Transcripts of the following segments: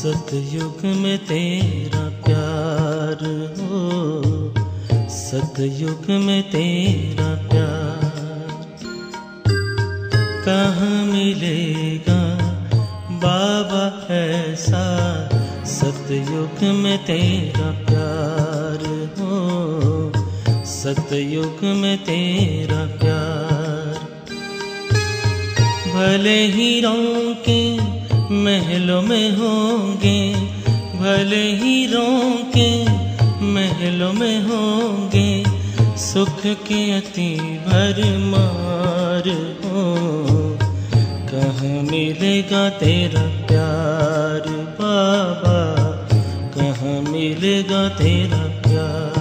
सतयुग में तेरा प्यार हो, सतयुग में तेरा प्यार कहाँ मिलेगा बाबा ऐसा। सतयुग में तेरा प्यार हो, सतयुग में तेरा प्यार। भले ही रौंके महलों में होंगे, भले ही रौंके महलों में होंगे, सुख के अति भरमार हो। कहाँ मिलेगा तेरा प्यार बाबा, कहाँ मिलेगा तेरा प्यार।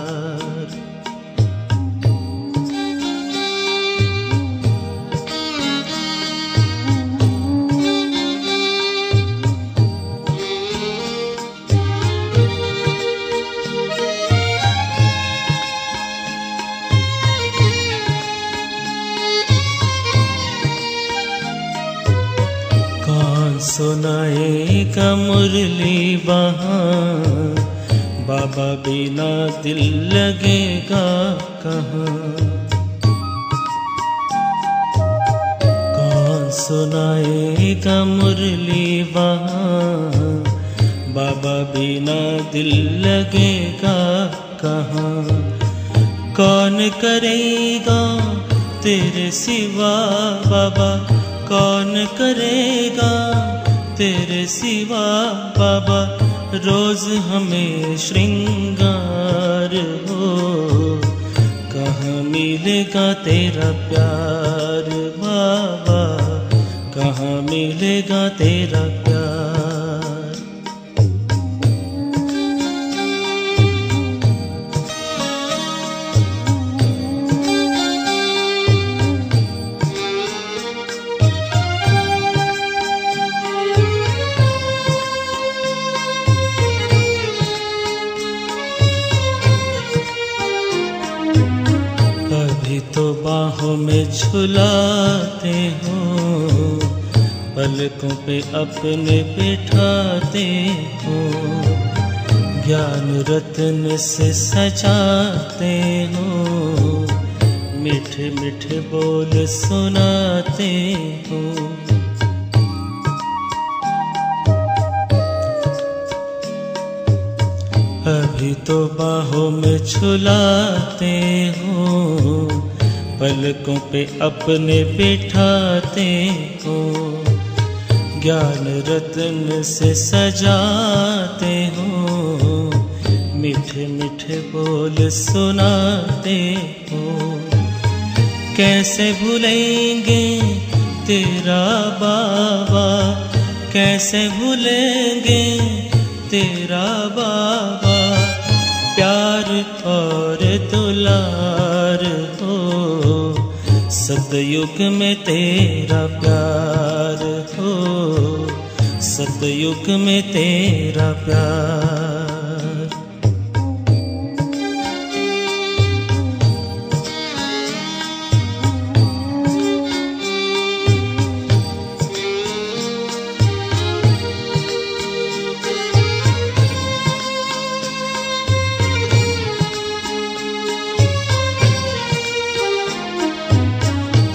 सुनाएगा मुरली वहाँ, बाबा बिना दिल लगेगा कहाँ। कौन सुनाएगा मुरली वहाँ, बाबा बिना दिल लगेगा कहाँ। कौन करेगा तेरे सिवा बाबा, कौन करेगा तेरे सिवा बाबा। रोज हमें श्रृंगार हो, कहाँ मिलेगा तेरा प्यार बाबा, कहाँ मिलेगा तेरा प्यार। तो बाहों में झुलाते हो, पलकों पे अपने बिठाते हो, ज्ञान रत्न से सजाते हो, मीठे मीठे बोल सुनाते हो। अभी तो बाहों में झुलाते हो, पलकों पे अपने बिठाते हो, ज्ञान रत्न से सजाते हो, मीठे मीठे बोल सुनाते हो। कैसे भूलेंगे तेरा बाबा, कैसे भूलेंगे तेरा बाबा। प्यार और दुलार हो, सतयुग में तेरा प्यार हो, सतयुग में तेरा प्यार।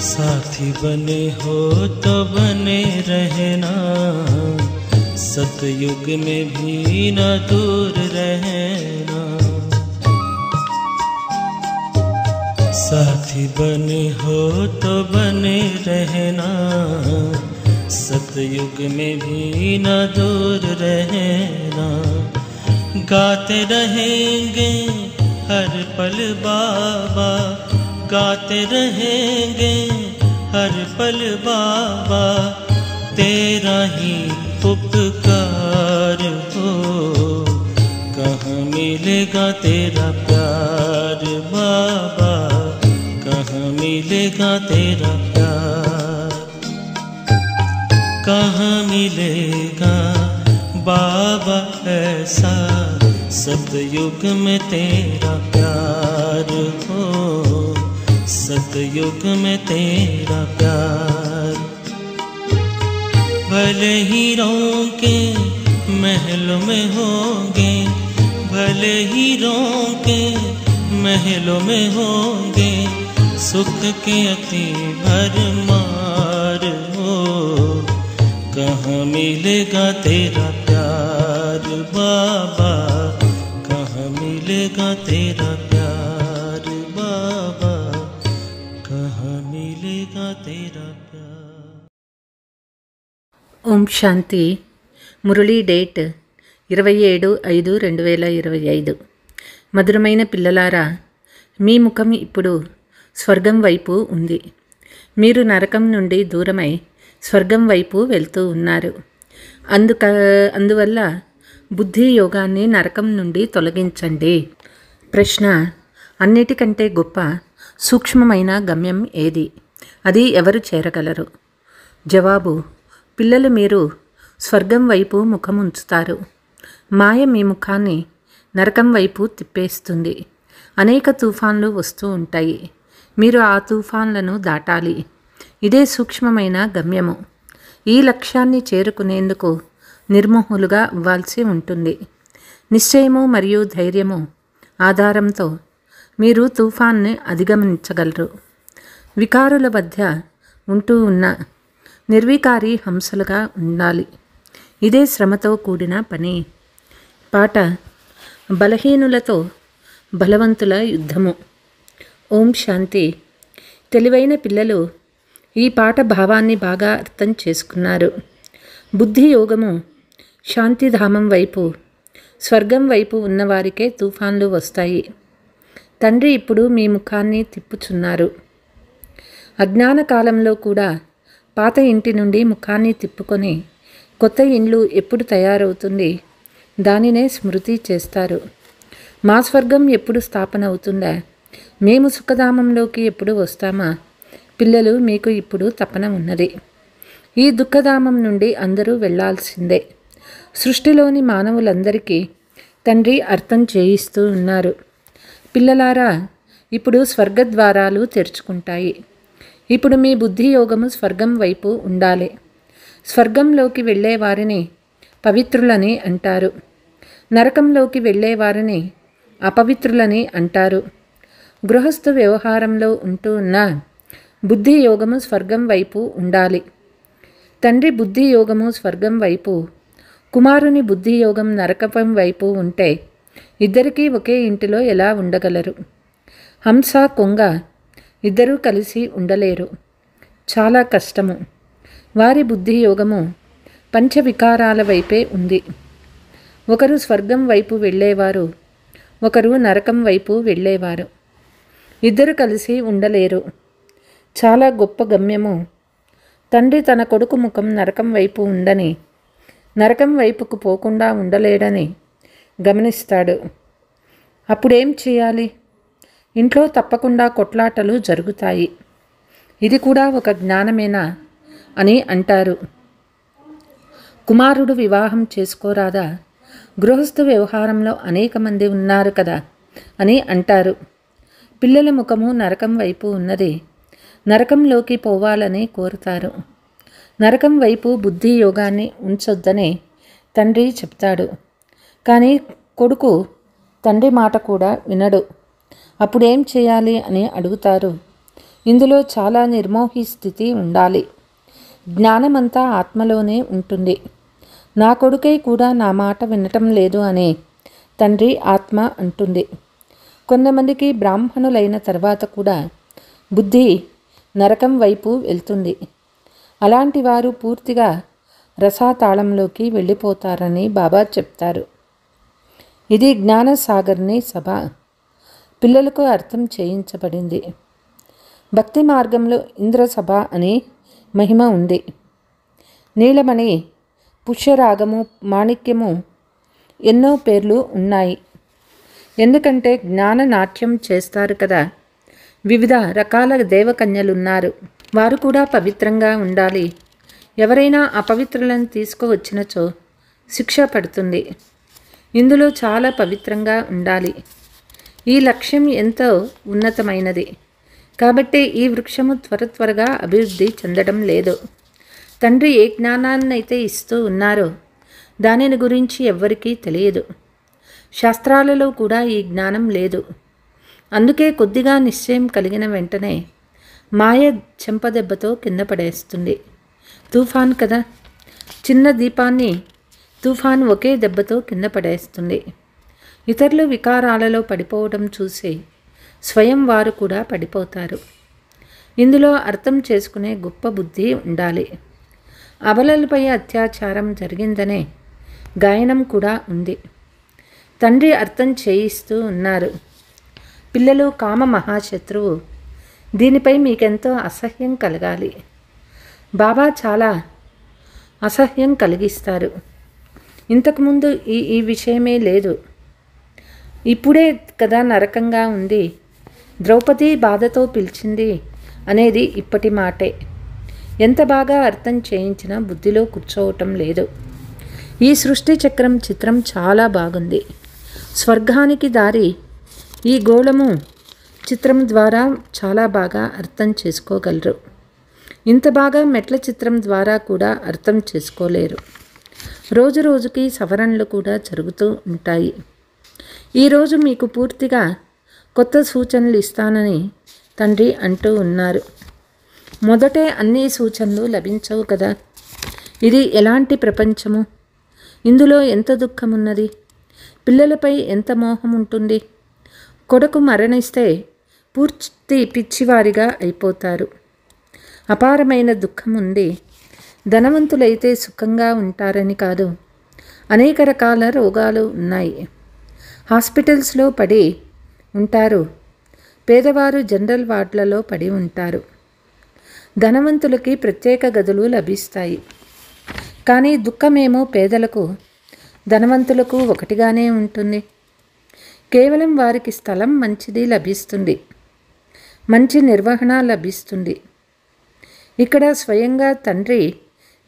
साथी बने हो तो बने रहना, सतयुग में भी न दूर रहना। साथी बने हो तो बने रहना, सतयुग में भी न दूर रहना। गाते रहेंगे हर पल बाबा, गाते रहेंगे हर पल बाबा। तेरा ही उपकार हो, कहाँ मिलेगा तेरा प्यार बाबा, कहाँ मिलेगा तेरा प्यार। कहाँ मिलेगा बाबा ऐसा, सतयुग में तेरा प्यार हो, सतयुग में तेरा प्यार। भले ही रौंके महलों में होंगे, भले हीरों के महलों में होंगे, सुख के अति भरमार हो। कहाँ मिलेगा तेरा प्यार बाबा, कहाँ मिलेगा तेरा प्यार बाबा, कहाँ मिलेगा तेरा प्यार। ఓం శాంతి. మురళీ డేట్ 27/5/2025. మధురమైన పిల్లలారా, మీ ముఖం ఇప్పుడు స్వర్గం వైపు ఉంది. మీరు నరకం నుండి దూరమై స్వర్గం వైపు వెళ్తూ ఉన్నారు. అందువల్ల బుద్ధి యోగాన్ని నరకం నుండి తొలగించండి. ప్రశ్న: అన్నిటికంటే గొప్ప సూక్ష్మమైన గమ్యం ఏది? అది ఎవరు చేరగలరు? జవాబు: పిల్లలు, మీరు స్వర్గం వైపు ముఖం ఉంచుతారు. మాయ మీ ముఖాన్ని నరకం వైపు తిప్పేస్తుంది. అనేక తుఫాన్లు వస్తూ ఉంటాయి. మీరు ఆ తుఫాన్లను దాటాలి. ఇదే సూక్ష్మమైన గమ్యము. ఈ లక్ష్యాన్ని చేరుకునేందుకు నిర్మోహులుగా అవ్వాల్సి ఉంటుంది. నిశ్చయము మరియు ధైర్యము ఆధారంతో మీరు తుఫాన్ని అధిగమించగలరు. వికారుల మధ్య ఉంటూ ఉన్న నిర్వికారి హంసలుగా ఉండాలి. ఇదే శ్రమతో కూడిన పని. పాట: బలహీనులతో బలవంతుల యుద్ధము. ఓం శాంతి. తెలివైన పిల్లలు ఈ పాట భావాన్ని బాగా అర్థం చేసుకున్నారు. బుద్ధి యోగము శాంతిధామం వైపు, స్వర్గం వైపు ఉన్నవారికే తుఫాన్లు వస్తాయి. తండ్రి ఇప్పుడు మీ ముఖాన్ని తిప్పుచున్నారు. అజ్ఞాన కాలంలో కూడా పాత ఇంటి నుండి ముఖాన్ని తిప్పుకొని కొత్త ఇండ్లు ఎప్పుడు తయారవుతుంది దానినే స్మృతి చేస్తారు. మా స్వర్గం ఎప్పుడు స్థాపన అవుతుందా, మేము సుఖధామంలోకి ఎప్పుడు వస్తామా? పిల్లలు, మీకు ఇప్పుడు తపన ఉన్నది. ఈ దుఃఖధామం నుండి అందరూ వెళ్లాల్సిందే. సృష్టిలోని మానవులందరికీ తండ్రి అర్థం చేయిస్తూ ఉన్నారు. పిల్లలారా, ఇప్పుడు స్వర్గద్వారాలు తెరుచుకుంటాయి. ఇప్పుడు మీ బుద్ధి యోగము స్వర్గం వైపు ఉండాలి. స్వర్గంలోకి వెళ్ళేవారిని పవిత్రులని అంటారు. నరకంలోకి వెళ్ళేవారిని అపవిత్రులని అంటారు. గృహస్థు వ్యవహారంలో ఉంటూ ఉన్న బుద్ధి యోగము స్వర్గం వైపు ఉండాలి. తండ్రి బుద్ధి యోగము స్వర్గం వైపు, కుమారుని బుద్ధి యోగం నరకం వైపు ఉంటే ఇద్దరికీ ఒకే ఇంటిలో ఎలా ఉండగలరు? హంస, కొంగ ఇద్దరూ కలిసి ఉండలేరు. చాలా కష్టము. వారి బుద్ధి యోగము పంచవికారాల వైపే ఉంది. ఒకరు స్వర్గం వైపు వెళ్ళేవారు, ఒకరు నరకం వైపు వెళ్ళేవారు. ఇద్దరు కలిసి ఉండలేరు. చాలా గొప్ప గమ్యము. తండ్రి తన కొడుకు ముఖం నరకం వైపు ఉందని, నరకం వైపుకు పోకుండా ఉండలేడని గమనిస్తాడు. అప్పుడేం చేయాలి? ఇంట్లో తప్పకుండా కొట్లాటలు జరుగుతాయి. ఇది కూడా ఒక జ్ఞానమేనా అని అంటారు. కుమారుడు వివాహం చేసుకోరాదా? గృహస్థు వ్యవహారంలో అనేక మంది ఉన్నారు కదా అని అంటారు. పిల్లల ముఖము నరకం వైపు ఉన్నది. నరకంలోకి పోవాలని కోరుతారు. నరకం వైపు బుద్ధి యోగాన్ని ఉంచొద్దని తండ్రి చెప్తాడు. కానీ కొడుకు తండ్రి మాట కూడా వినడు. అప్పుడేం చేయాలి అని అడుగుతారు. ఇందులో చాలా నిర్మోహి స్థితి ఉండాలి. జ్ఞానమంతా ఆత్మలోనే ఉంటుంది. నా కొడుకై కూడా నా మాట వినటం లేదు అని తండ్రి ఆత్మ అంటుంది. కొంతమందికి బ్రాహ్మణులైన తర్వాత కూడా బుద్ధి నరకం వైపు వెళ్తుంది. అలాంటి వారు పూర్తిగా రసాతాళంలోకి వెళ్ళిపోతారని బాబా చెప్తారు. ఇది జ్ఞానసాగర్ని సభ. పిల్లలకు అర్థం చేయించబడింది. భక్తి మార్గంలో ఇంద్రసభ అని మహిమ ఉంది. నీలమణి, పుష్యరాగము, మాణిక్యము ఎన్నో పేర్లు ఉన్నాయి. ఎందుకంటే జ్ఞాన నాట్యం చేస్తారు కదా. వివిధ రకాల దేవకన్యలున్నారు. వారు కూడా పవిత్రంగా ఉండాలి. ఎవరైనా అపవిత్రులను తీసుకువచ్చినచో శిక్ష పడుతుంది. ఇందులో చాలా పవిత్రంగా ఉండాలి. ఈ లక్ష్యం ఎంతో ఉన్నతమైనది. కాబట్టి ఈ వృక్షము త్వరగా అభివృద్ధి చెందడం లేదు. తండ్రి ఏ జ్ఞానాన్నైతే ఇస్తూ ఉన్నారో దానిని గురించి ఎవ్వరికీ తెలియదు. శాస్త్రాలలో కూడా ఈ జ్ఞానం లేదు. అందుకే కొద్దిగా నిశ్చయం కలిగిన వెంటనే మాయ చెంపదెబ్బతో కింద పడేస్తుంది. తుఫాన్ కదా, చిన్న దీపాన్ని తుఫాన్ ఒకే దెబ్బతో కింద పడేస్తుంది. ఇతరులు వికారాలలో పడిపోవడం చూసి స్వయం వారు కూడా పడిపోతారు. ఇందులో అర్థం చేసుకునే గొప్ప బుద్ధి ఉండాలి. అబలలపై అత్యాచారం జరిగిందనే గాయనం కూడా ఉంది. తండ్రి అర్థం చేయిస్తూ ఉన్నారు. పిల్లలు కామ మహాశత్రువు, దీనిపై మీకెంతో అసహ్యం కలగాలి. బాబా చాలా అసహ్యం కలిగిస్తారు. ఇంతకుముందు ఈ విషయమే లేదు. ఇప్పుడే కదా నరకంగా ఉంది. ద్రౌపది బాధతో పిలిచింది అనేది ఇప్పటి మాటే. ఎంత బాగా అర్థం చేయించినా బుద్ధిలో కూర్చోవటం లేదు. ఈ సృష్టి చక్రం చిత్రం చాలా బాగుంది. స్వర్గానికి దారి ఈ గోళము చిత్రం ద్వారా చాలా బాగా అర్థం చేసుకోగలరు. ఇంత బాగా మెట్ల చిత్రం ద్వారా కూడా అర్థం చేసుకోలేరు. రోజు రోజుకి సవరణలు కూడా జరుగుతూ ఉంటాయి. ఈరోజు మీకు పూర్తిగా కొత్త సూచనలు ఇస్తానని తండ్రి అంటూ ఉన్నారు. మొదటే అన్ని సూచనలు లభించవు కదా. ఇది ఎలాంటి ప్రపంచము? ఇందులో ఎంత దుఃఖం ఉన్నది. పిల్లలపై ఎంత మోహం ఉంటుంది. కొడుకు మరణిస్తే పూర్తి పిచ్చివారిగా అయిపోతారు. అపారమైన దుఃఖం ఉంది. ధనవంతులైతే సుఖంగా ఉంటారని కాదు, అనేక రకాల రోగాలు ఉన్నాయి. హాస్పిటల్స్లో పడి ఉంటారు. పేదవారు జనరల్ వార్డులలో పడి ఉంటారు. ధనవంతులకి ప్రత్యేక గదులు లభిస్తాయి. కానీ దుఃఖమేమో పేదలకు ధనవంతులకు ఒకటిగానే ఉంటుంది. కేవలం వారికి స్థలం మంచిది లభిస్తుంది, మంచి నిర్వహణ లభిస్తుంది. ఇక్కడ స్వయంగా తండ్రి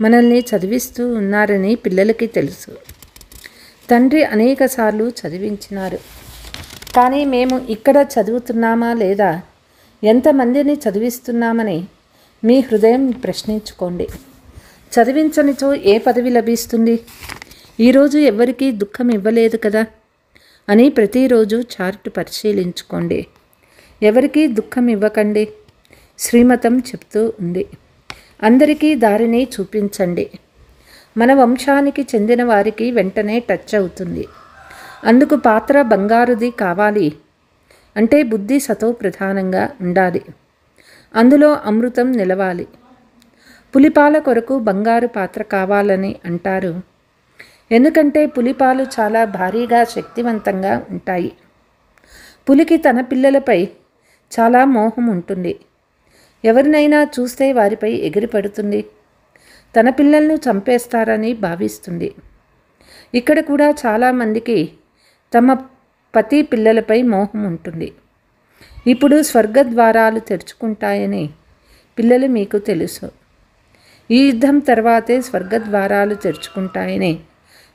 మనల్ని చదివిస్తూ ఉన్నారని పిల్లలకి తెలుసు. తండ్రి అనేకసార్లు చదివించినారు. కానీ మేము ఇక్కడ చదువుతున్నామా లేదా, ఎంతమందిని చదివిస్తున్నామని మీ హృదయం ప్రశ్నించుకోండి. చదివించనిచో ఏ పదవి లభిస్తుంది? ఈరోజు ఎవ్వరికీ దుఃఖం ఇవ్వలేదు కదా అని ప్రతిరోజు చార్ట్ పరిశీలించుకోండి. ఎవరికీ దుఃఖం ఇవ్వకండి. శ్రీమతం చెప్తూ ఉంది. అందరికీ దారిని చూపించండి. మన వంశానికి చెందిన వారికి వెంటనే టచ్ అవుతుంది. అందుకు పాత్ర బంగారుది కావాలి అంటే బుద్ధి సతో ప్రధానంగా ఉండాలి. అందులో అమృతం నిలవాలి. పులిపాల కొరకు బంగారు పాత్ర కావాలని అంటారు. ఎందుకంటే పులిపాలు చాలా భారీగా శక్తివంతంగా ఉంటాయి. పులికి తన పిల్లలపై చాలా మోహం ఉంటుంది. ఎవరినైనా చూస్తే వారిపై ఎగిరిపడుతుంది. తన పిల్లలను చంపేస్తారని భావిస్తుంది. ఇక్కడ కూడా చాలామందికి తమ పతి పిల్లలపై మోహం ఉంటుంది. ఇప్పుడు స్వర్గద్వారాలు తెరుచుకుంటాయని పిల్లలు మీకు తెలుసు. ఈ యుద్ధం తర్వాతే స్వర్గద్వారాలు తెరుచుకుంటాయని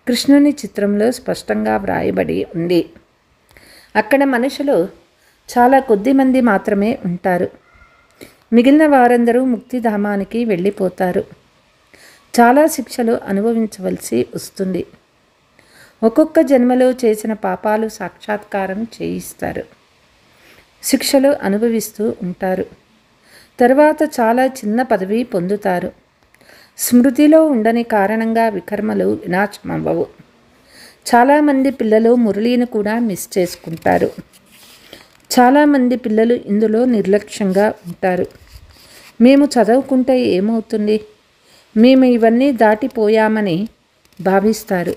కృష్ణుని చిత్రంలో స్పష్టంగా వ్రాయబడి ఉంది. అక్కడ మనుషులు చాలా కొద్ది మంది మాత్రమే ఉంటారు. మిగిలిన వారందరూ ముక్తిధామానికి వెళ్ళిపోతారు. చాలా శిక్షలు అనుభవించవలసి వస్తుంది. ఒక్కొక్క జన్మలో చేసిన పాపాలు సాక్షాత్కారం చేయిస్తారు. శిక్షలు అనుభవిస్తూ ఉంటారు. తర్వాత చాలా చిన్న పదవి పొందుతారు. స్మృతిలో ఉండని కారణంగా వికర్మలు వినాశమవ్వవు. చాలామంది పిల్లలు మురళీని కూడా మిస్ చేసుకుంటారు. చాలామంది పిల్లలు ఇందులో నిర్లక్ష్యంగా ఉంటారు. మేము చదువుకుంటే ఏమవుతుంది, మేము ఇవన్నీ దాటిపోయామని భావిస్తారు.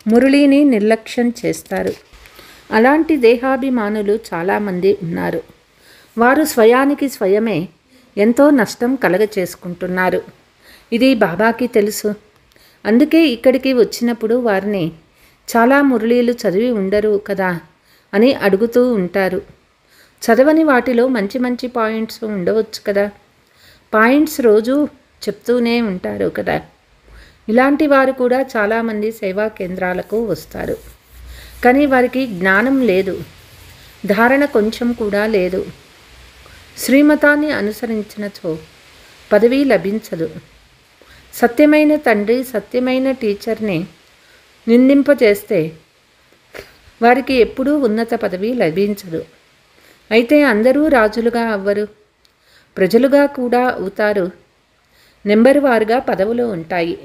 మురళీని నిర్లక్ష్యం చేస్తారు. అలాంటి దేహాభిమానులు చాలామంది ఉన్నారు. వారు స్వయానికి స్వయమే ఎంతో నష్టం కలగచేసుకుంటున్నారు. ఇది బాబాకి తెలుసు. అందుకే ఇక్కడికి వచ్చినప్పుడు వారిని చాలా మురళీలు చదివి ఉండరు కదా అని అడుగుతూ ఉంటారు. చదవని వాటిలో మంచి మంచి పాయింట్స్ ఉండవచ్చు కదా. పాయింట్స్ రోజు చెప్తూనే ఉంటారు కదా. ఇలాంటి వారు కూడా చాలామంది సేవా కేంద్రాలకు వస్తారు. కానీ వారికి జ్ఞానం లేదు, ధారణ కొంచెం కూడా లేదు. శ్రీమతాన్ని అనుసరించినచో పదవి లభించదు. సత్యమైన తండ్రి సత్యమైన టీచర్ని నిందింపచేస్తే వారికి ఎప్పుడూ ఉన్నత పదవి లభించదు. అయితే అందరూ రాజులుగా అవ్వరు, ప్రజలుగా కూడా అవుతారు. నెంబరు వారుగా పదవులు ఉంటాయి.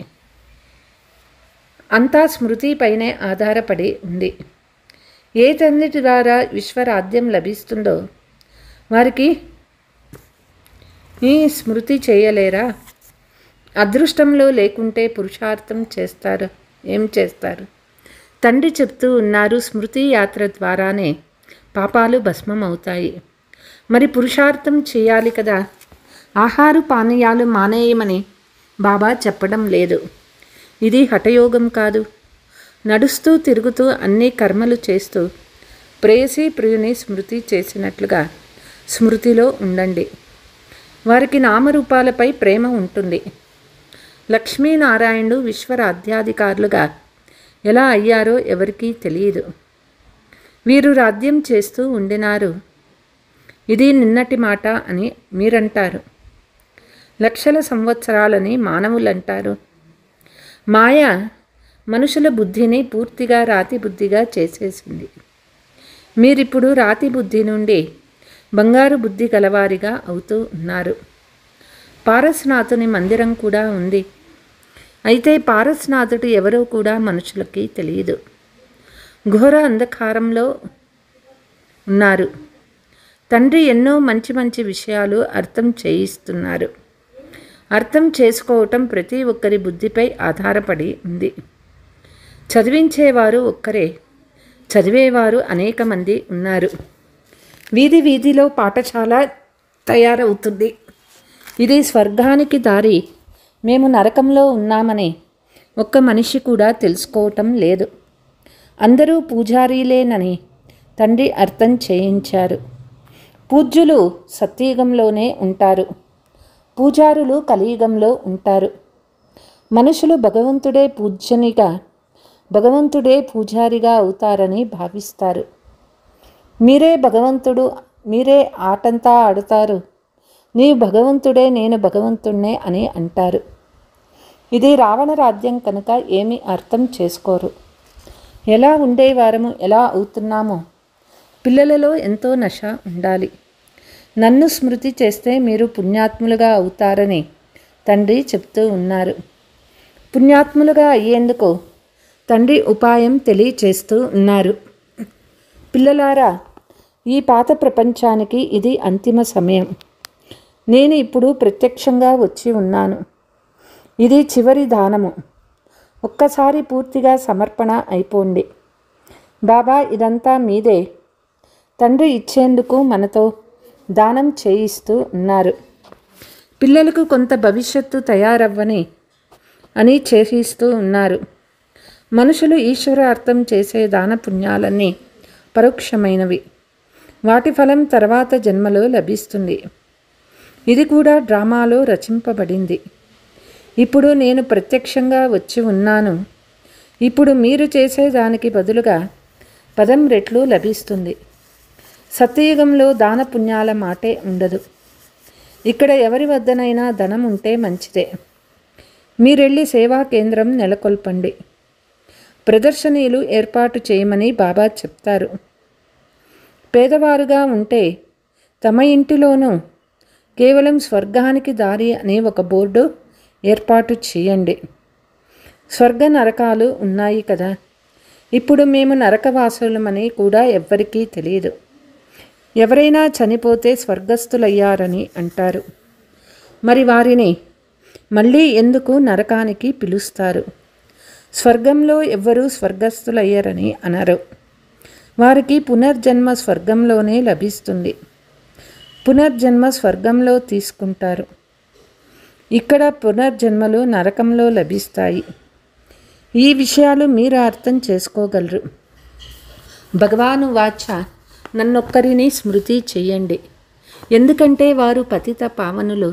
అంతా స్మృతి పైనే ఆధారపడి ఉంది. ఏ తండ్రి ద్వారా విశ్వరాజ్యం లభిస్తుందో వారికి ఈ స్మృతి చేయలేరా? అదృష్టంలో లేకుంటే పురుషార్థం చేస్తారు. ఏం చేస్తారు? తండ్రి చెప్తూ ఉన్నారు, స్మృతి యాత్ర ద్వారానే పాపాలు భస్మం అవుతాయి. మరి పురుషార్థం చేయాలి కదా. ఆహార పానీయాలు మానేయమని బాబా చెప్పడం లేదు. ఇది హఠయోగం కాదు. నడుస్తూ తిరుగుతూ అన్ని కర్మలు చేస్తూ ప్రేయసి ప్రియుని స్మృతి చేసినట్లుగా స్మృతిలో ఉండండి. వారికి నామరూపాలపై ప్రేమ ఉంటుంది. లక్ష్మీనారాయణుడు విశ్వరాధ్యాధికారులుగా ఎలా అయ్యారో ఎవరికీ తెలియదు. వీరు రాజ్యం చేస్తూ ఉండినారు. ఇది నిన్నటి మాట అని మీరంటారు. లక్షల సంవత్సరాలని మానవులంటారు. మాయ మనుషుల బుద్ధిని పూర్తిగా రాతి బుద్ధిగా చేసేసింది. మీరిప్పుడు రాతి బుద్ధి నుండి బంగారు బుద్ధి గలవారిగా అవుతూ ఉన్నారు. పారస్నాథుని మందిరం కూడా ఉంది. అయితే పారస్నాథుడు ఎవరో కూడా మనుషులకి తెలియదు. ఘోర అంధకారంలో ఉన్నారు. తండ్రి ఎన్నో మంచి మంచి విషయాలు అర్థం చేయిస్తున్నారు. అర్థం చేసుకోవటం ప్రతి ఒక్కరి బుద్ధిపై ఆధారపడి ఉంది. చదివించేవారు ఒక్కరే, చదివేవారు అనేక మంది ఉన్నారు. వీధి వీధిలో పాఠశాల తయారవుతుంది. ఇది స్వర్గానికి దారి. మేము నరకంలో ఉన్నామని ఒక్క మనిషి కూడా తెలుసుకోవటం లేదు. అందరూ పూజారీలేనని తండ్రి అర్థం చేయించారు. పూజ్యులు సత్యయుగంలోనే ఉంటారు. పూజారులు కలియుగంలో ఉంటారు. మనుషులు భగవంతుడే పూజ్యనిగా, భగవంతుడే పూజారిగా అవుతారని భావిస్తారు. మీరే భగవంతుడు, మీరే ఆటంతా ఆడుతారు, నీవు భగవంతుడే, నేను భగవంతుణ్ణే అని అంటారు. ఇది రావణ రాజ్యం కనుక ఏమీ అర్థం చేసుకోరు. ఎలా ఉండేవారము ఎలా అవుతున్నామో. పిల్లలలో ఎంతో నశ ఉండాలి. నన్ను స్మృతి చేస్తే మీరు పుణ్యాత్ములుగా అవుతారని తండ్రి చెప్తూ ఉన్నారు. పుణ్యాత్ములుగా అయ్యేందుకు తండ్రి ఉపాయం తెలియచేస్తూ ఉన్నారు. పిల్లలారా, ఈ పాత ప్రపంచానికి ఇది అంతిమ సమయం. నేను ఇప్పుడు ప్రత్యక్షంగా వచ్చి ఉన్నాను. ఇది చివరి దానము. ఒక్కసారి పూర్తిగా సమర్పణ అయిపోండి. బాబా ఇదంతా మీదే. తండ్రి ఇచ్చేందుకు మనతో దానం చేయిస్తూ ఉన్నారు. పిల్లలకు కొంత భవిష్యత్తు తయారవ్వని అని చేయిస్తూ ఉన్నారు. మనుషులు ఈశ్వరార్థం చేసే దాన పుణ్యాలన్నీ పరోక్షమైనవి. వాటి ఫలం తర్వాత జన్మలో లభిస్తుంది. ఇది కూడా డ్రామాలో రచింపబడింది. ఇప్పుడు నేను ప్రత్యక్షంగా వచ్చి ఉన్నాను. ఇప్పుడు మీరు చేసేదానికి బదులుగా 10 రెట్లు లభిస్తుంది. సత్యయుగంలో దాన పుణ్యాల మాటే ఉండదు. ఇక్కడ ఎవరి వద్దనైనా ధనం ఉంటే మంచిదే. మీరెళ్ళి సేవా కేంద్రం నెలకొల్పండి. ప్రదర్శనీలు ఏర్పాటు చేయమని బాబా చెప్తారు. పేదవారుగా ఉంటే తమ ఇంటిలోనూ కేవలం స్వర్గానికి దారి అనే ఒక బోర్డు ఏర్పాటు చేయండి. స్వర్గ నరకాలు ఉన్నాయి కదా. ఇప్పుడు మేము నరకవాసులమని కూడా ఎవ్వరికీ తెలియదు. ఎవరైనా చనిపోతే స్వర్గస్థులయ్యారని అంటారు. మరి వారిని మళ్ళీ ఎందుకు నరకానికి పిలుస్తారు? స్వర్గంలో ఎవ్వరూ స్వర్గస్థులయ్యారని అనరు. వారికి పునర్జన్మ స్వర్గంలోనే లభిస్తుంది. పునర్జన్మ స్వర్గంలో తీసుకుంటారు. ఇక్కడ పునర్జన్మలు నరకంలో లభిస్తాయి. ఈ విషయాలు మీరు అర్థం చేసుకోగలరు. భగవాను వాచ, నన్నొక్కరిని స్మృతి చెయ్యండి. ఎందుకంటే వారు పతిత పావనులు.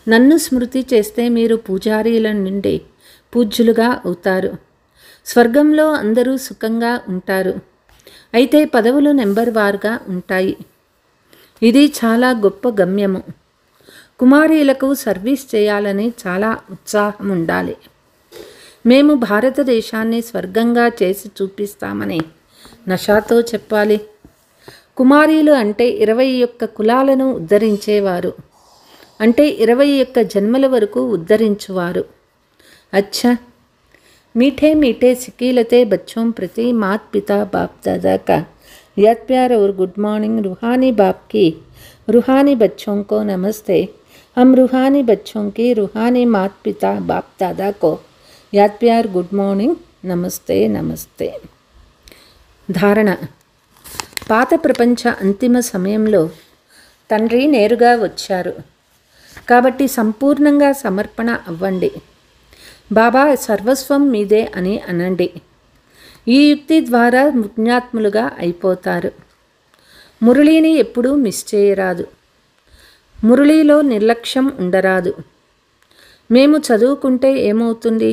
నన్ను స్మృతి చేస్తే మీరు పూజారీల నుండి పూజ్యులుగా అవుతారు. స్వర్గంలో అందరూ సుఖంగా ఉంటారు. అయితే పదవులు నెంబర్ వారుగా ఉంటాయి. ఇది చాలా గొప్ప గమ్యము. కుమారీలకు సర్వీస్ చేయాలని చాలా ఉత్సాహం ఉండాలి. మేము భారతదేశాన్ని స్వర్గంగా చేసి చూపిస్తామని నషాతో చెప్పాలి. కుమారీలు అంటే 21 కులాలను ఉద్ధరించేవారు, అంటే 21 జన్మల వరకు ఉద్ధరించువారు. अच्छा, मीठे मीठे सिकीलते बच्चों प्रति मात पिता बाप दादा का याद प्यार और गुड मॉर्निंग. रूहानी बाप की रूहानी बच्चों को नमस्ते. हम रूहानी बच्चों की रूहानी मात पिता बाप दादा को याद प्यार गुड मॉर्निंग नमस्ते नमस्ते. ధారణ: పాత ప్రపంచ అంతిమ సమయంలో తండ్రి నేరుగా వచ్చారు కాబట్టి సంపూర్ణంగా సమర్పణ అవ్వండి. బాబా సర్వస్వం మీదే అని అనండి. ఈ యుక్తి ద్వారా పుణ్యాత్ములుగా అయిపోతారు. మురళిని ఎప్పుడూ మిస్ చేయరాదు. మురళిలో నిర్లక్ష్యం ఉండరాదు. మేము చదువుకుంటే ఏమవుతుంది,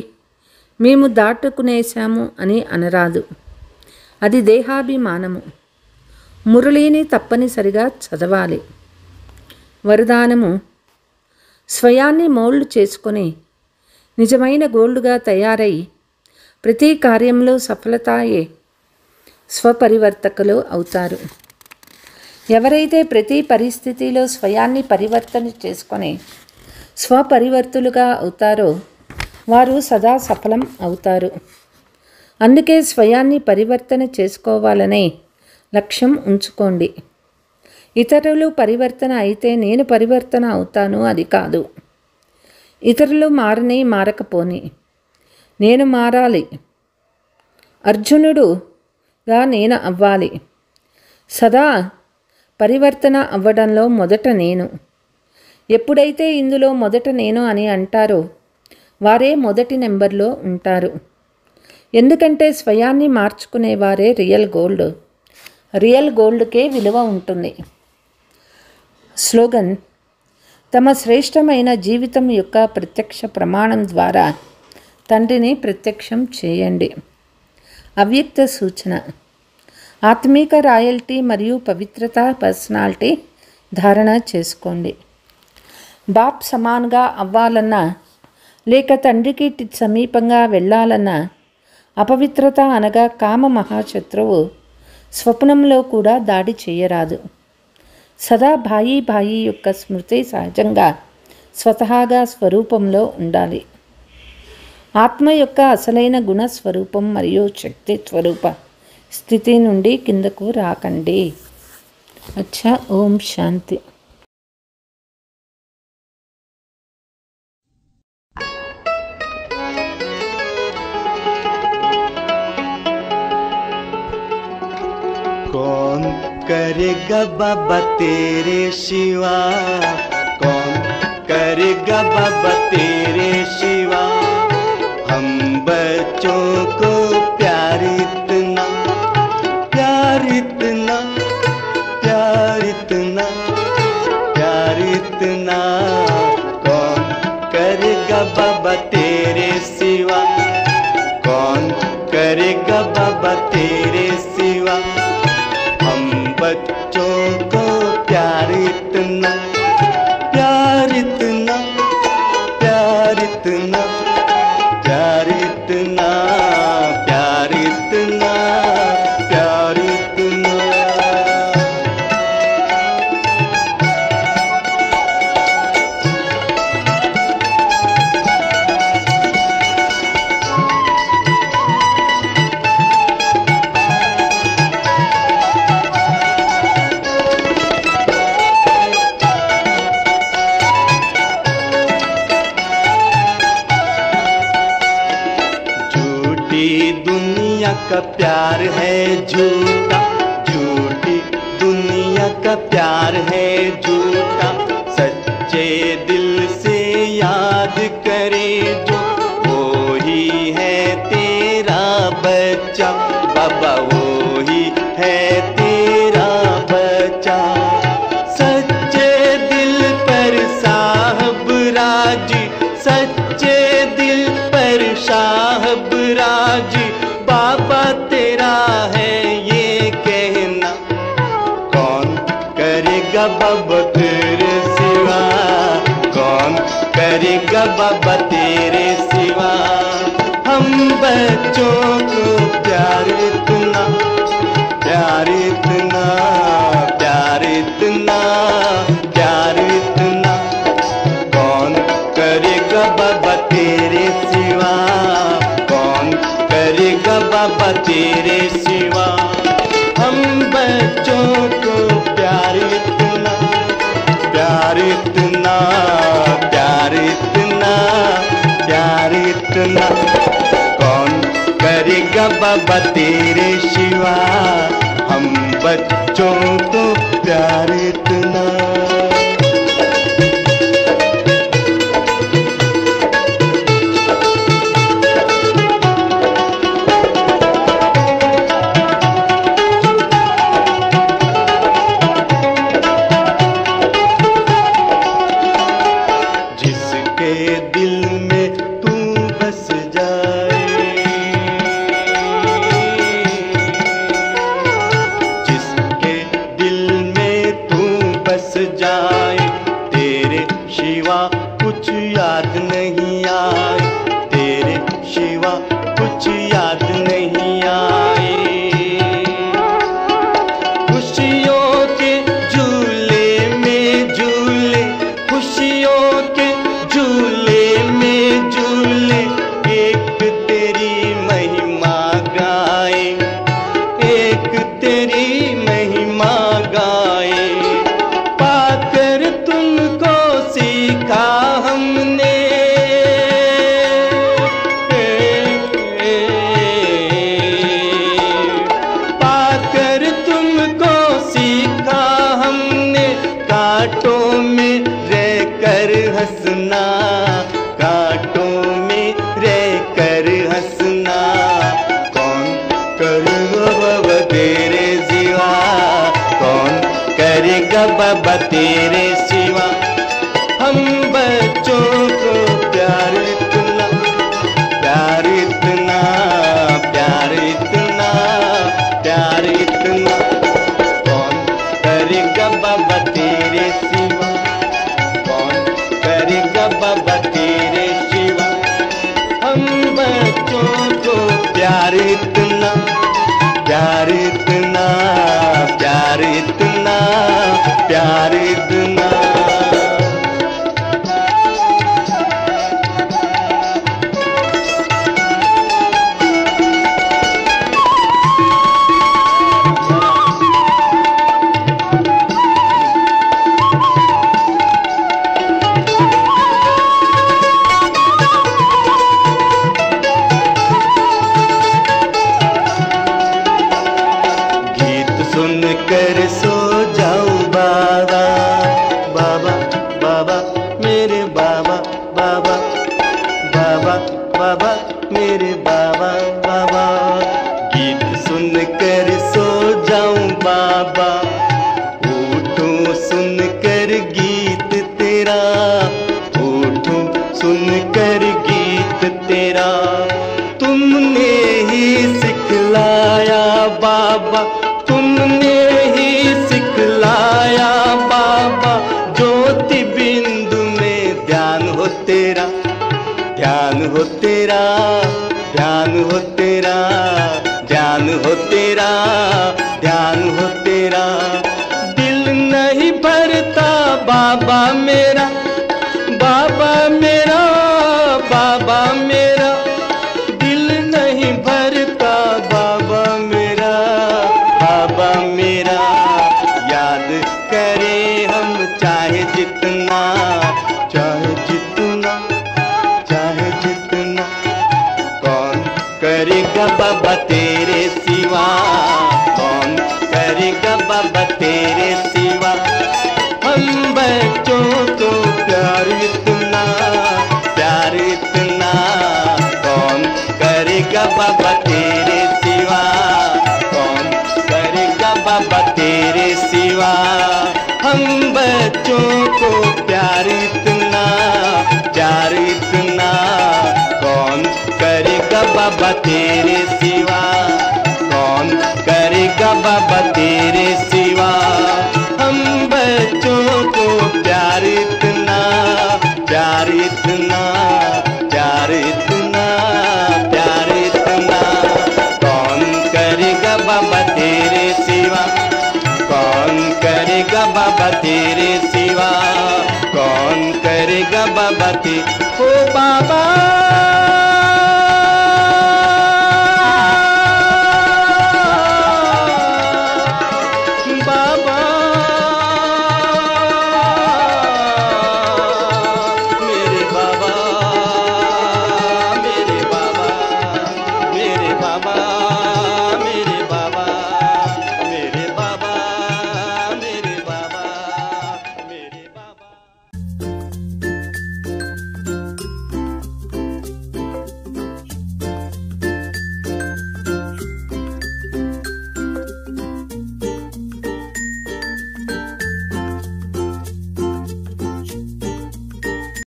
మేము దాటుకునేశాము అని అనరాదు. అది దేహాభిమానము. మురళిని తప్పనిసరిగా చదవాలి. వరదానము: స్వయాన్ని మౌల్డ్ చేసుకొని నిజమైన గోల్డ్గా తయారై ప్రతి కార్యంలో సఫలతాయే స్వపరివర్తకులు అవుతారు. ఎవరైతే ప్రతి పరిస్థితిలో స్వయాన్ని పరివర్తన చేసుకొని స్వపరివర్తులుగా అవుతారో వారు సదా సఫలం అవుతారు. అందుకే స్వయాన్ని పరివర్తన చేసుకోవాలనే లక్ష్యం ఉంచుకోండి. ఇతరులు పరివర్తన అయితే నేను పరివర్తన అవుతాను అది కాదు. ఇతరులు మారని మారకపోని నేను మారాలి. అర్జునుడుగా నేను అవ్వాలి. సదా పరివర్తన అవ్వడంలో మొదట నేను. ఎప్పుడైతే ఇందులో మొదట నేను అని అంటారో వారే మొదటి నెంబర్లో ఉంటారు. ఎందుకంటే స్వయాన్ని మార్చుకునేవారే రియల్ గోల్డ్. రియల్ గోల్డ్కే విలువ ఉంటుంది. స్లోగన్: తమ శ్రేష్టమైన జీవితం యొక్క ప్రత్యక్ష ప్రమాణం ద్వారా తండ్రిని ప్రత్యక్షం చేయండి. అవ్యక్త సూచన: ఆత్మీక రాయల్టీ మరియు పవిత్రత పర్సనాలిటీ ధారణ చేసుకోండి. బాప్ సమాన్గా అవ్వాలన్నా లేక తండ్రికి సమీపంగా వెళ్ళాలన్నా అపవిత్రత అనగా కామ మహాశత్రువు స్వప్నంలో కూడా దాడి చేయరాదు. సదా భాయి భాయి యొక్క స్మృతి సహజంగా స్వతహాగా స్వరూపంలో ఉండాలి. ఆత్మ యొక్క అసలైన గుణ స్వరూపం మరియు శక్తి స్వరూప స్థితి నుండి కిందకు రాకండి. అచ్చా, ఓం శాంతి. कौन करेगा बाबा तेरे सिवा, कौन करेगा बाबा तेरे सिवा। हम बच्चों को प्यार इतना, प्यार इतना, प्यार इतना, प्यार इतना। कौन करेगा बाबा तेरे सिवा, कौन करेगा बाबा तेरे सिवा। हम बच्चों को प्यार इतना, प्यार इतना, प्यार इतना, प्यार इतना, प्यार इतना, प्यार इतना। दुनिया का प्यार है झूठा, झूठी दुनिया का प्यार है झूठा। सच्चे दिल से याद करे जो, वो ही है तेरा बच्चा। बाबा वो ही है तेरा बच्चा। सच्चे दिल पर साहब राजी, सच्चे दिल पर साहब राजी। बाबा तेरा है ये कहना, कौन करेगा बाबा तेरे सिवा, कौन करेगा बाबा तेरे सिवा। हम बच्चों को प्यार इतना, प्यार इतना, प्यार इतना, प्यार इतना, कौन करेगा बाबा तेरे सिवा, कौन करेगा बाबा तेरे सिवा। हम बच्चों को प्यार इतना, प्यार इतना, प्यार इतना, प्यार इतना, कौन करेगा बाबा तेरे सिवा। हम बच्चों को प्यार इतना। कुछ याद नहीं आए, तेरे शिवा कुछ याद नहीं आए। खुशियों के झूले में झूले, खुशियों के झूले में झूले, एक तेरी महिमा गाए, एक तेरी महिमा गाए। पाकर तुमको सीखा हमने, पाकर तुमको सीखा हमने, कांटों में रहकर हंसना, कांटों में रहकर हंसना। कौन करेगा बाबा तेरे सिवा, कौन करेगा बाबा तेरे सिवा। हम बच्चों को प्यार इतना, प्यार इतना, प्यार इतना, प्यार इतना, कौन करेगा बाबा तेरे सिवा, कौन करेगा बाबा तेरे सिवा। हम बच्चों को प्यार इतना, प्यार इतना, प्यार इतना, प्यार इतना। सुनकर सो जाऊं बाबा, बाबा बाबा मेरे बाबा, बाबा बाबा बाबा मेरे बाबा, बाबा। गीत सुनकर सो जाऊं बाबा, उठूं सुनकर गीत तेरा, उठूं सुनकर गीत तेरा। तुमने ही सिखलाया बाबा, तुमने ही सिखलाया बाबा, ज्योति बिंदु में ध्यान हो तेरा, ध्यान हो तेरा, ध्यान हो तेरा, ध्यान हो तेरा, ध्यान हो तेरा। दिल नहीं भरता बाबा मेरा, बाबा मेरा, बाबा मेरा, दिल नहीं भरता बाबा मेरा, बाबा मेरा। याद करे हम चाहे जितना, चाहे जितना, चाहे जितना, कौन करेगा बाबा तेरे सिवा, कौन करेगा बाबा तेरे सिवा। हम बच्चों को प्यार इतना, प्यार इतना, कौन करेगा बाबा तेरे सिवा, कौन करेगा बाबा तेरे सिवा। हम बच्चों को प्यार इतना, प्यार इतना, कौन करेगा बाबा तेरे सिवा, कौन करेगा बाबा तेरे सिवा। हम बच्चों को प्यार इतना, प्यार इतना, प्यार इतना, प्यार बाबा तेरे सिवा, कौन करेगा बाबा के, ओ बाबा।